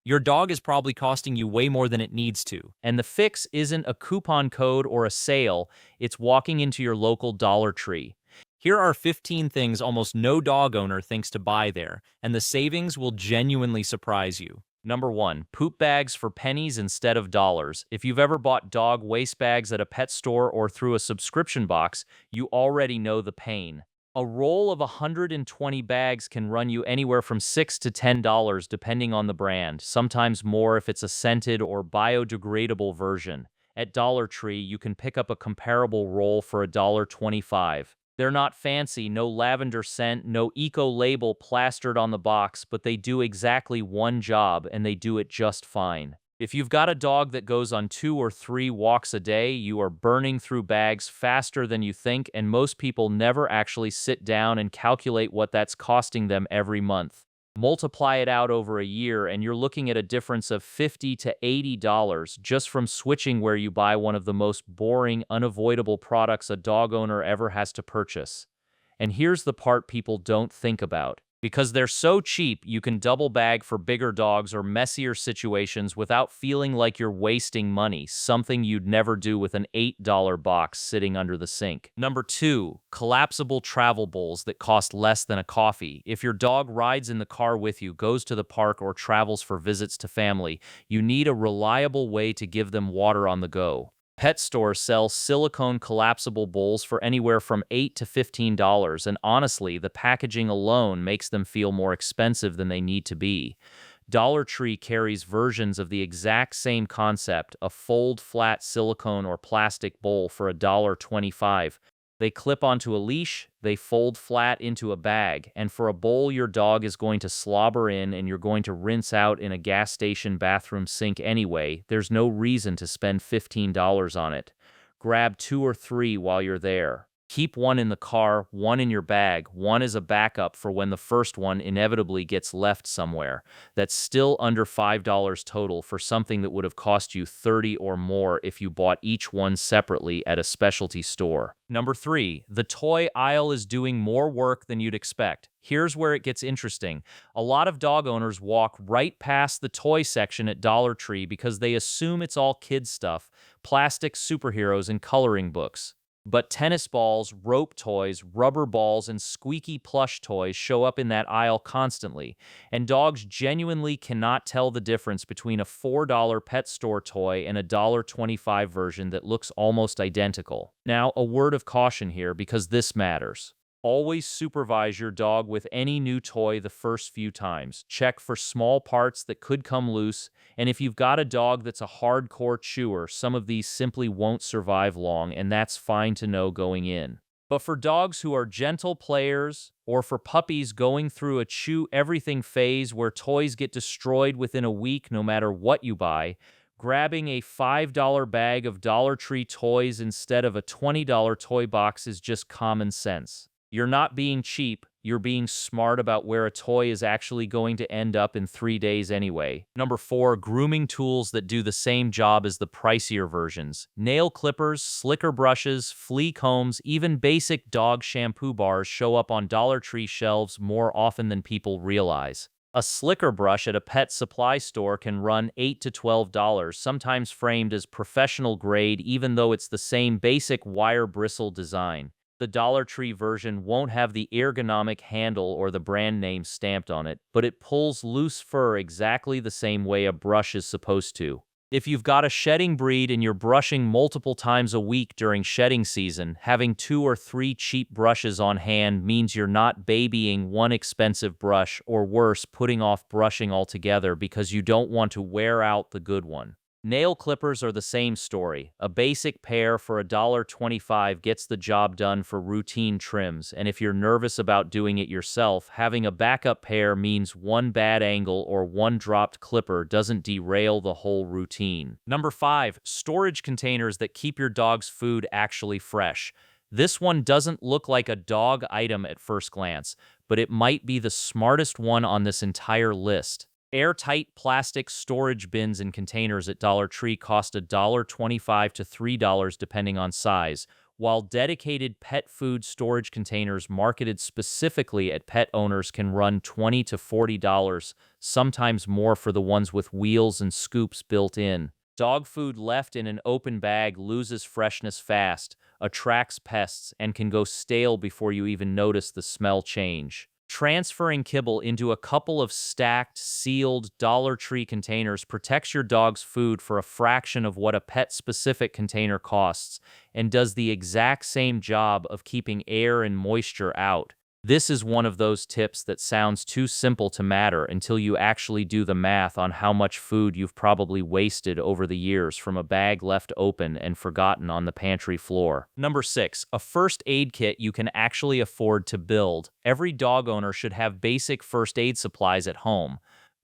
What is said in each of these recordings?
Your dog is probably costing you way more than it needs to. And the fix isn't a coupon code or a sale, it's walking into your local Dollar Tree. Here are 15 things almost no dog owner thinks to buy there, and the savings will genuinely surprise you. Number 1, poop bags for pennies instead of dollars. If you've ever bought dog waste bags at a pet store or through a subscription box, you already know the pain. A roll of 120 bags can run you anywhere from $6 to $10 depending on the brand, sometimes more if it's a scented or biodegradable version. At Dollar Tree, you can pick up a comparable roll for $1.25. They're not fancy, no lavender scent, no eco-label plastered on the box, but they do exactly one job and they do it just fine. If you've got a dog that goes on 2 or 3 walks a day, you are burning through bags faster than you think, and most people never actually sit down and calculate what that's costing them every month. Multiply it out over a year, and you're looking at a difference of $50 to $80 just from switching where you buy one of the most boring, unavoidable products a dog owner ever has to purchase. And here's the part people don't think about. Because they're so cheap, you can double bag for bigger dogs or messier situations without feeling like you're wasting money, something you'd never do with an $8 box sitting under the sink. Number 2, collapsible travel bowls that cost less than a coffee. If your dog rides in the car with you, goes to the park, or travels for visits to family, you need a reliable way to give them water on the go. Pet stores sell silicone collapsible bowls for anywhere from $8 to $15, and honestly, the packaging alone makes them feel more expensive than they need to be. Dollar Tree carries versions of the exact same concept, a fold-flat silicone or plastic bowl for $1.25. They clip onto a leash, they fold flat into a bag, and for a bowl your dog is going to slobber in and you're going to rinse out in a gas station bathroom sink anyway, there's no reason to spend $15 on it. Grab 2 or 3 while you're there. Keep one in the car, one in your bag, one as a backup for when the first one inevitably gets left somewhere. That's still under $5 total for something that would have cost you $30 or more if you bought each one separately at a specialty store. Number 3, the toy aisle is doing more work than you'd expect. Here's where it gets interesting. A lot of dog owners walk right past the toy section at Dollar Tree because they assume it's all kids stuff, plastic superheroes and coloring books. But tennis balls, rope toys, rubber balls, and squeaky plush toys show up in that aisle constantly, and dogs genuinely cannot tell the difference between a $4 pet store toy and a $1.25 version that looks almost identical. Now, a word of caution here because this matters. Always supervise your dog with any new toy the first few times. Check for small parts that could come loose, and if you've got a dog that's a hardcore chewer, some of these simply won't survive long, and that's fine to know going in. But for dogs who are gentle players, or for puppies going through a chew everything phase where toys get destroyed within a week no matter what you buy, grabbing a $5 bag of Dollar Tree toys instead of a $20 toy box is just common sense. You're not being cheap, you're being smart about where a toy is actually going to end up in 3 days anyway. Number 4, grooming tools that do the same job as the pricier versions. Nail clippers, slicker brushes, flea combs, even basic dog shampoo bars show up on Dollar Tree shelves more often than people realize. A slicker brush at a pet supply store can run $8 to $12, sometimes framed as professional grade even though it's the same basic wire bristle design. The Dollar Tree version won't have the ergonomic handle or the brand name stamped on it, but it pulls loose fur exactly the same way a brush is supposed to. If you've got a shedding breed and you're brushing multiple times a week during shedding season, having 2 or 3 cheap brushes on hand means you're not babying one expensive brush, or worse, putting off brushing altogether because you don't want to wear out the good one. Nail clippers are the same story. A basic pair for $1.25 gets the job done for routine trims, and if you're nervous about doing it yourself, having a backup pair means one bad angle or one dropped clipper doesn't derail the whole routine. Number 5, storage containers that keep your dog's food actually fresh. This one doesn't look like a dog item at first glance, but it might be the smartest one on this entire list. Airtight plastic storage bins and containers at Dollar Tree cost $1.25 to $3 depending on size. while dedicated pet food storage containers marketed specifically at pet owners can run $20 to $40, sometimes more for the ones with wheels and scoops built in. Dog food left in an open bag loses freshness fast, attracts pests, and can go stale before you even notice the smell change. Transferring kibble into a couple of stacked, sealed Dollar Tree containers protects your dog's food for a fraction of what a pet-specific container costs and does the exact same job of keeping air and moisture out. This is one of those tips that sounds too simple to matter until you actually do the math on how much food you've probably wasted over the years from a bag left open and forgotten on the pantry floor. Number 6, a first aid kit you can actually afford to build. Every dog owner should have basic first aid supplies at home.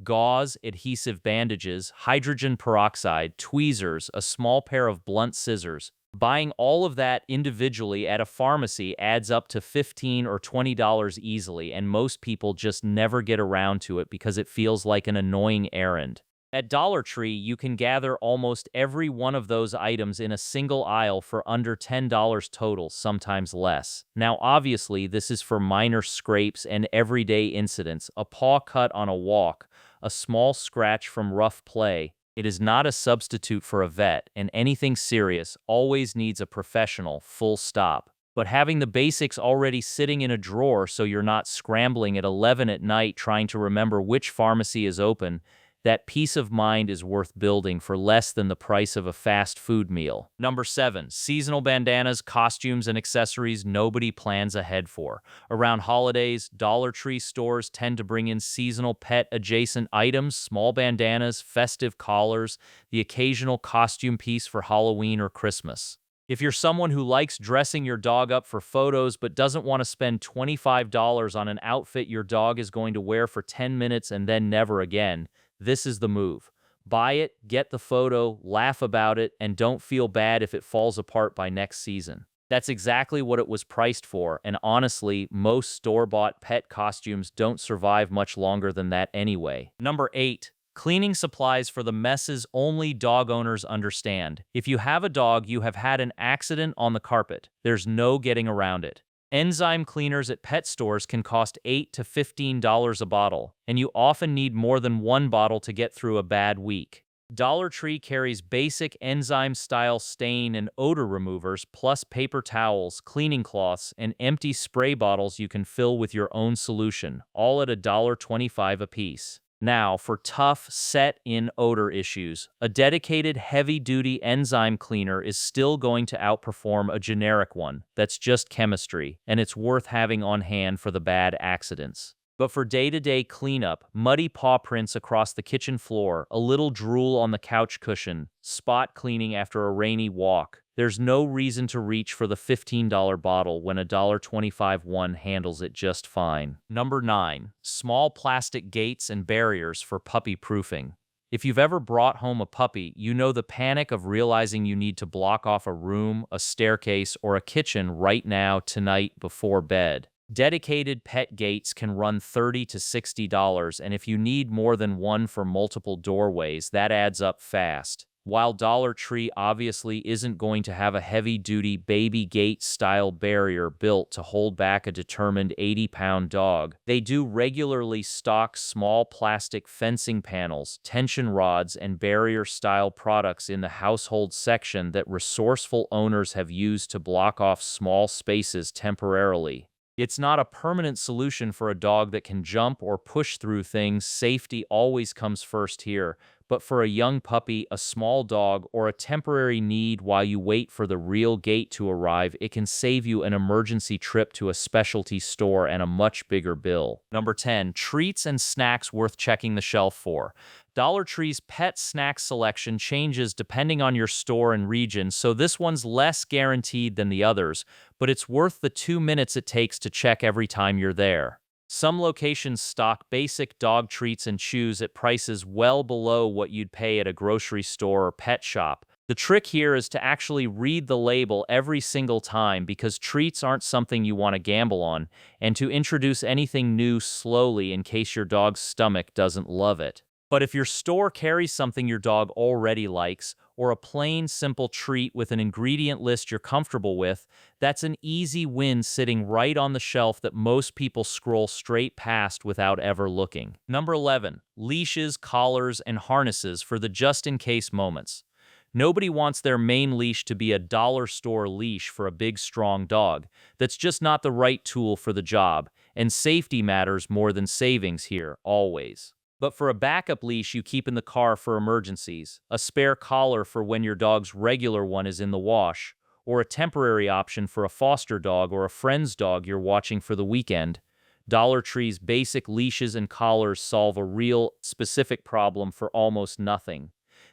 Gauze, adhesive bandages, hydrogen peroxide, tweezers, a small pair of blunt scissors. Buying all of that individually at a pharmacy adds up to $15 or $20 easily, and most people just never get around to it because it feels like an annoying errand. At Dollar Tree, you can gather almost every one of those items in a single aisle for under $10 total, sometimes less. Now, obviously, this is for minor scrapes and everyday incidents, a paw cut on a walk, a small scratch from rough play. It is not a substitute for a vet, and anything serious always needs a professional, full stop. But having the basics already sitting in a drawer so you're not scrambling at 11 at night trying to remember which pharmacy is open, that peace of mind is worth building for less than the price of a fast food meal. Number 7, seasonal bandanas, costumes, and accessories nobody plans ahead for. Around holidays, Dollar Tree stores tend to bring in seasonal pet-adjacent items, small bandanas, festive collars, the occasional costume piece for Halloween or Christmas. If you're someone who likes dressing your dog up for photos but doesn't want to spend $25 on an outfit your dog is going to wear for 10 minutes and then never again, this is the move. Buy it, get the photo, laugh about it, and don't feel bad if it falls apart by next season. That's exactly what it was priced for, and honestly, most store-bought pet costumes don't survive much longer than that anyway. Number 8. Cleaning supplies for the messes only dog owners understand. If you have a dog, you have had an accident on the carpet. There's no getting around it. Enzyme cleaners at pet stores can cost $8 to $15 a bottle, and you often need more than one bottle to get through a bad week. Dollar Tree carries basic enzyme-style stain and odor removers, plus paper towels, cleaning cloths, and empty spray bottles you can fill with your own solution, all at $1.25 a piece. Now, for tough, set-in odor issues, a dedicated heavy-duty enzyme cleaner is still going to outperform a generic one. That's just chemistry, and it's worth having on hand for the bad accidents. But for day-to-day cleanup, muddy paw prints across the kitchen floor, a little drool on the couch cushion, spot cleaning after a rainy walk, there's no reason to reach for the $15 bottle when a $1.25 one handles it just fine. Number 9. Small plastic gates and barriers for puppy proofing. If you've ever brought home a puppy, you know the panic of realizing you need to block off a room, a staircase, or a kitchen right now, tonight, before bed. Dedicated pet gates can run $30 to $60, and if you need more than one for multiple doorways, that adds up fast. While Dollar Tree obviously isn't going to have a heavy-duty baby gate-style barrier built to hold back a determined 80-pound dog, they do regularly stock small plastic fencing panels, tension rods, and barrier-style products in the household section that resourceful owners have used to block off small spaces temporarily. It's not a permanent solution for a dog that can jump or push through things. Safety always comes first here. But for a young puppy, a small dog, or a temporary need while you wait for the real gate to arrive, it can save you an emergency trip to a specialty store and a much bigger bill. Number 10. Treats and snacks worth checking the shelf for. Dollar Tree's pet snack selection changes depending on your store and region, so this one's less guaranteed than the others, but it's worth the 2 minutes it takes to check every time you're there. Some locations stock basic dog treats and chews at prices well below what you'd pay at a grocery store or pet shop. The trick here is to actually read the label every single time because treats aren't something you want to gamble on, and to introduce anything new slowly in case your dog's stomach doesn't love it. But if your store carries something your dog already likes, or a plain, simple treat with an ingredient list you're comfortable with, that's an easy win sitting right on the shelf that most people scroll straight past without ever looking. Number 11, leashes, collars, and harnesses for the just-in-case moments. Nobody wants their main leash to be a dollar store leash for a big, strong dog. That's just not the right tool for the job, and safety matters more than savings here, always. But for a backup leash you keep in the car for emergencies, a spare collar for when your dog's regular one is in the wash, or a temporary option for a foster dog or a friend's dog you're watching for the weekend, Dollar Tree's basic leashes and collars solve a real, specific problem for almost nothing.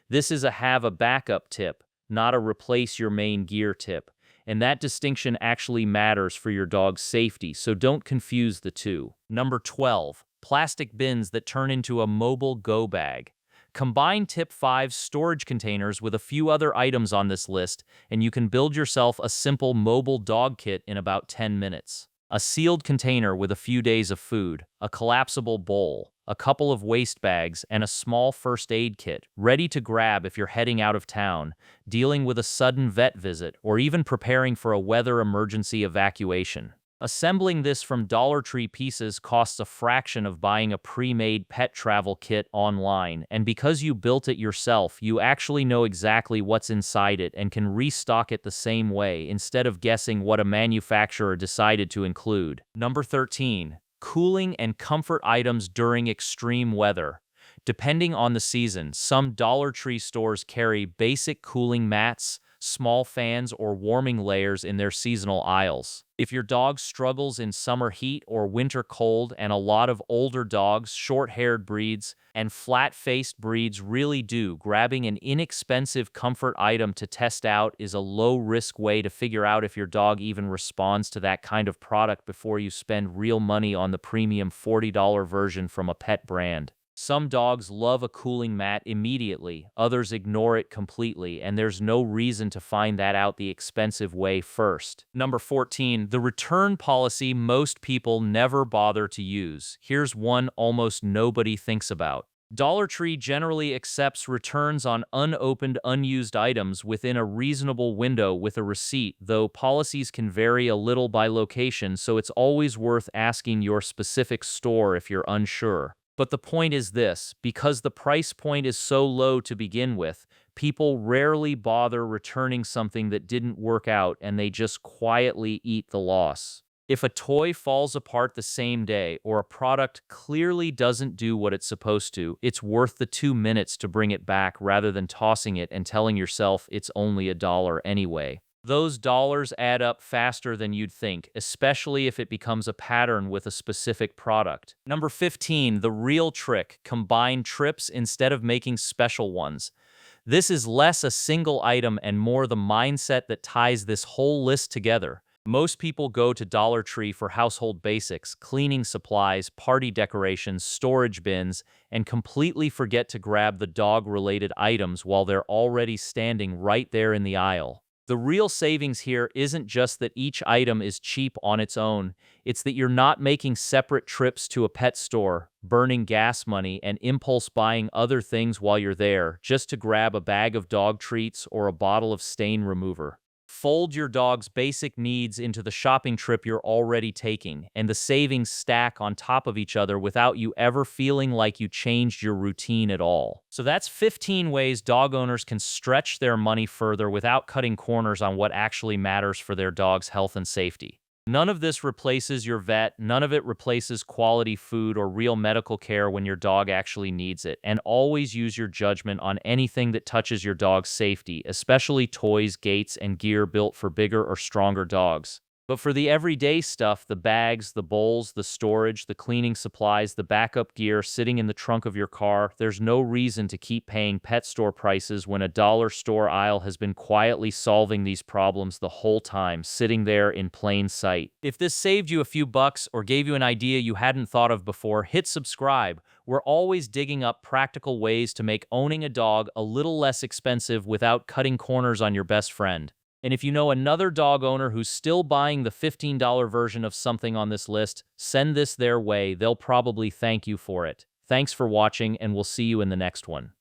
This is a have a backup tip, not a replace your main gear tip, and that distinction actually matters for your dog's safety, so don't confuse the two. Number 12. Plastic bins that turn into a mobile go bag. Combine tip 5 storage containers with a few other items on this list, and you can build yourself a simple mobile dog kit in about 10 minutes. A sealed container with a few days of food, a collapsible bowl, a couple of waste bags, and a small first aid kit, ready to grab if you're heading out of town, dealing with a sudden vet visit, or even preparing for a weather emergency evacuation. Assembling this from Dollar Tree pieces costs a fraction of buying a pre-made pet travel kit online, and because you built it yourself, you actually know exactly what's inside it and can restock it the same way instead of guessing what a manufacturer decided to include. Number 13. Cooling and comfort items during extreme weather. Depending on the season, some Dollar Tree stores carry basic cooling mats, small fans, or warming layers in their seasonal aisles. If your dog struggles in summer heat or winter cold, and a lot of older dogs, short-haired breeds, and flat-faced breeds really do, grabbing an inexpensive comfort item to test out is a low-risk way to figure out if your dog even responds to that kind of product before you spend real money on the premium $40 version from a pet brand. Some dogs love a cooling mat immediately, others ignore it completely, and there's no reason to find that out the expensive way first. Number 14, the return policy most people never bother to use. Here's one almost nobody thinks about. Dollar Tree generally accepts returns on unopened, unused items within a reasonable window with a receipt, though policies can vary a little by location, so it's always worth asking your specific store if you're unsure. But the point is this, because the price point is so low to begin with, people rarely bother returning something that didn't work out and they just quietly eat the loss. If a toy falls apart the same day or a product clearly doesn't do what it's supposed to, it's worth the 2 minutes to bring it back rather than tossing it and telling yourself it's only $1 anyway. Those dollars add up faster than you'd think, especially if it becomes a pattern with a specific product. Number 15, the real trick: combine trips instead of making special ones. This is less a single item and more the mindset that ties this whole list together. Most people go to Dollar Tree for household basics, cleaning supplies, party decorations, storage bins, and completely forget to grab the dog-related items while they're already standing right there in the aisle. The real savings here isn't just that each item is cheap on its own, it's that you're not making separate trips to a pet store, burning gas money, and impulse buying other things while you're there, just to grab a bag of dog treats or a bottle of stain remover. Fold your dog's basic needs into the shopping trip you're already taking, and the savings stack on top of each other without you ever feeling like you changed your routine at all. So that's 15 ways dog owners can stretch their money further without cutting corners on what actually matters for their dog's health and safety. None of this replaces your vet, none of it replaces quality food or real medical care when your dog actually needs it, and always use your judgment on anything that touches your dog's safety, especially toys, gates, and gear built for bigger or stronger dogs. But for the everyday stuff, the bags, the bowls, the storage, the cleaning supplies, the backup gear sitting in the trunk of your car, there's no reason to keep paying pet store prices when a dollar store aisle has been quietly solving these problems the whole time, sitting there in plain sight. If this saved you a few bucks or gave you an idea you hadn't thought of before, hit subscribe. We're always digging up practical ways to make owning a dog a little less expensive without cutting corners on your best friend. And if you know another dog owner who's still buying the $15 version of something on this list, send this their way. They'll probably thank you for it. Thanks for watching, and we'll see you in the next one.